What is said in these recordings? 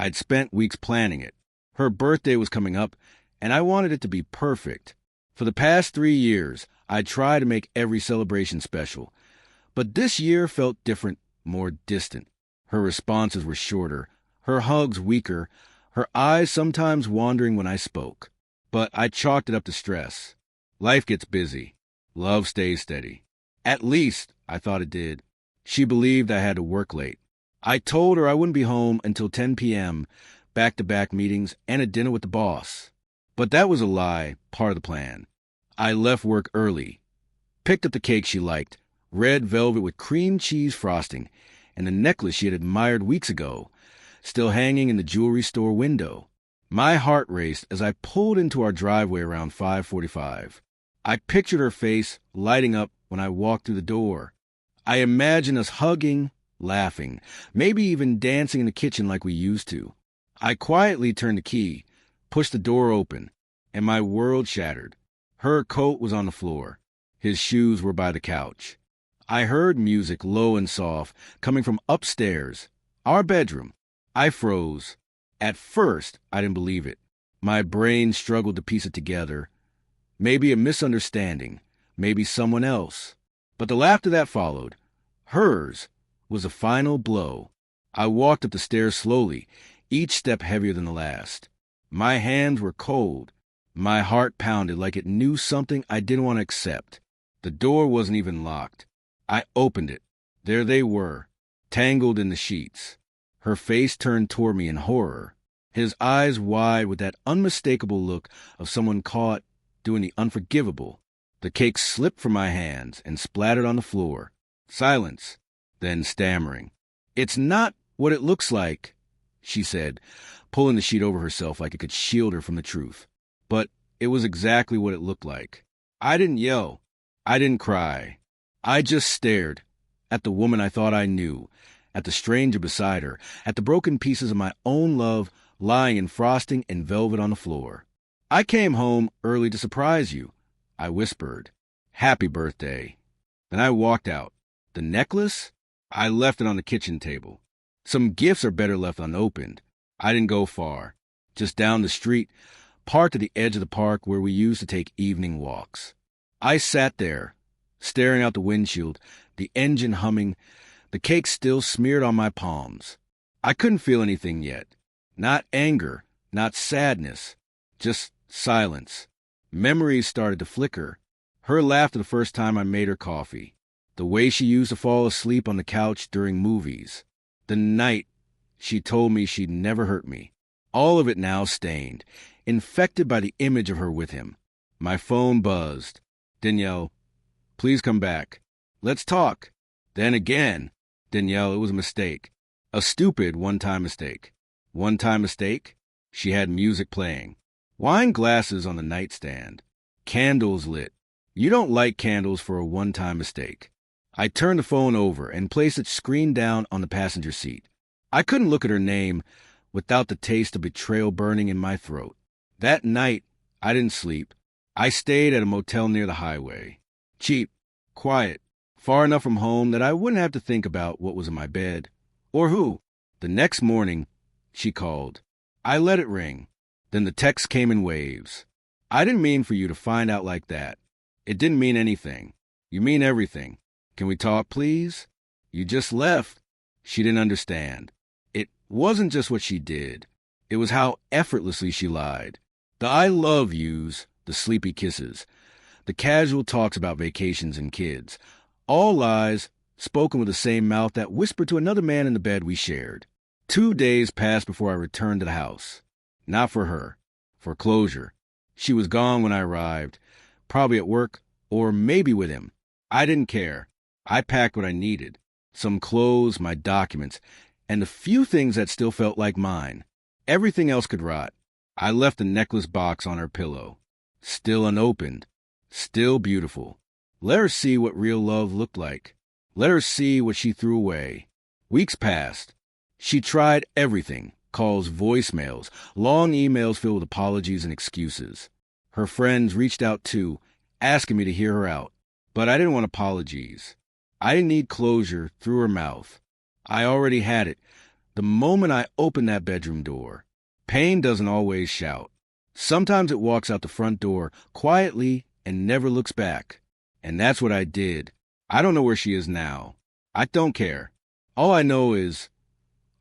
I'd spent weeks planning it. Her birthday was coming up, and I wanted it to be perfect. For the past 3 years, I'd tried to make every celebration special. But this year felt different, more distant. Her responses were shorter, her hugs weaker, her eyes sometimes wandering when I spoke. But I chalked it up to stress. Life gets busy. Love stays steady. At least, I thought it did. She believed I had to work late. I told her I wouldn't be home until 10 p.m., back-to-back meetings, and a dinner with the boss. But that was a lie, part of the plan. I left work early, picked up the cake she liked, red velvet with cream cheese frosting, and the necklace she had admired weeks ago, still hanging in the jewelry store window. My heart raced as I pulled into our driveway around 5:45. I pictured her face lighting up when I walked through the door. I imagined us hugging, laughing, maybe even dancing in the kitchen like we used to. I quietly turned the key, pushed the door open, and my world shattered. Her coat was on the floor. His shoes were by the couch. I heard music, low and soft, coming from upstairs, our bedroom. I froze. At first, I didn't believe it. My brain struggled to piece it together. Maybe a misunderstanding, maybe someone else. But the laughter that followed, hers, was a final blow. I walked up the stairs slowly, each step heavier than the last. My hands were cold. My heart pounded like it knew something I didn't want to accept. The door wasn't even locked. I opened it. There they were, tangled in the sheets. Her face turned toward me in horror, his eyes wide with that unmistakable look of someone caught doing the unforgivable. The cake slipped from my hands and splattered on the floor. Silence, then stammering. "It's not what it looks like," she said, pulling the sheet over herself like it could shield her from the truth. But it was exactly what it looked like. I didn't yell. I didn't cry. I just stared at the woman I thought I knew, at the stranger beside her, at the broken pieces of my own love lying in frosting and velvet on the floor. "I came home early to surprise you," I whispered. "Happy birthday." Then I walked out. The necklace? I left it on the kitchen table. Some gifts are better left unopened. I didn't go far. Just down the street, parked at the edge of the park where we used to take evening walks. I sat there, staring out the windshield, the engine humming, the cake still smeared on my palms. I couldn't feel anything yet. Not anger, not sadness, just silence. Memories started to flicker. Her laughter the first time I made her coffee. The way she used to fall asleep on the couch during movies. The night she told me she'd never hurt me. All of it now stained, infected by the image of her with him. My phone buzzed. "Danielle, please come back. Let's talk." Then again. "Danielle, it was a mistake. A stupid one-time mistake." One-time mistake? She had music playing. Wine glasses on the nightstand. Candles lit. You don't light candles for a one-time mistake. I turned the phone over and placed it screen down on the passenger seat. I couldn't look at her name without the taste of betrayal burning in my throat. That night, I didn't sleep. I stayed at a motel near the highway. Cheap, quiet, far enough from home that I wouldn't have to think about what was in my bed. Or who. The next morning, she called. I let it ring. Then the text came in waves. "I didn't mean for you to find out like that. It didn't mean anything. You mean everything. Can we talk, please? You just left." She didn't understand. It wasn't just what she did. It was how effortlessly she lied. The "I love yous," the sleepy kisses, the casual talks about vacations and kids. All lies, spoken with the same mouth that whispered to another man in the bed we shared. 2 days passed before I returned to the house. Not for her. For closure. She was gone when I arrived. Probably at work, or maybe with him. I didn't care. I packed what I needed. Some clothes, my documents, and the few things that still felt like mine. Everything else could rot. I left the necklace box on her pillow. Still unopened. Still beautiful. Let her see what real love looked like. Let her see what she threw away. Weeks passed. She tried everything. Calls, voicemails, long emails filled with apologies and excuses. Her friends reached out too, asking me to hear her out. But I didn't want apologies. I didn't need closure through her mouth. I already had it, The moment I opened that bedroom door, pain doesn't always shout. Sometimes it walks out the front door quietly and never looks back. And that's what I did. I don't know where she is now. I don't care. All I know is,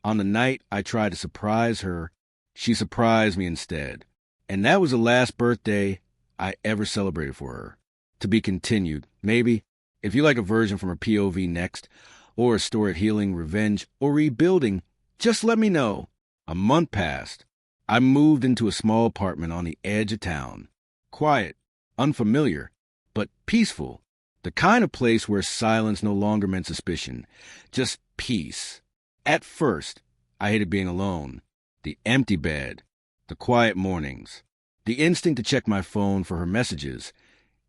on the night I tried to surprise her, she surprised me instead. And that was the last birthday I ever celebrated for her. To be continued, maybe. If you like a version from her POV next, or a story of healing, revenge, or rebuilding, just let me know. A month passed. I moved into a small apartment on the edge of town. Quiet, unfamiliar, but peaceful. The kind of place where silence no longer meant suspicion, just peace. At first, I hated being alone. The empty bed, the quiet mornings, the instinct to check my phone for her messages,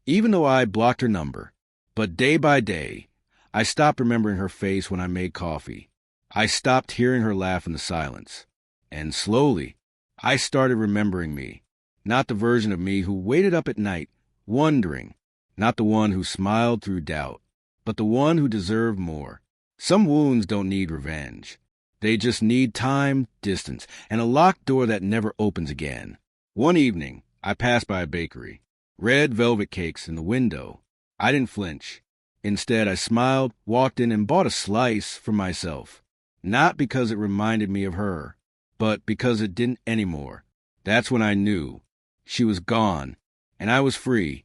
even though I blocked her number. But day by day, I stopped remembering her face when I made coffee. I stopped hearing her laugh in the silence. And slowly, I started remembering me. Not the version of me who waited up at night, wondering. Not the one who smiled through doubt, but the one who deserved more. Some wounds don't need revenge. They just need time, distance, and a locked door that never opens again. One evening, I passed by a bakery. Red velvet cakes in the window. I didn't flinch. Instead, I smiled, walked in, and bought a slice for myself. Not because it reminded me of her, but because it didn't anymore. That's when I knew. She was gone, and I was free.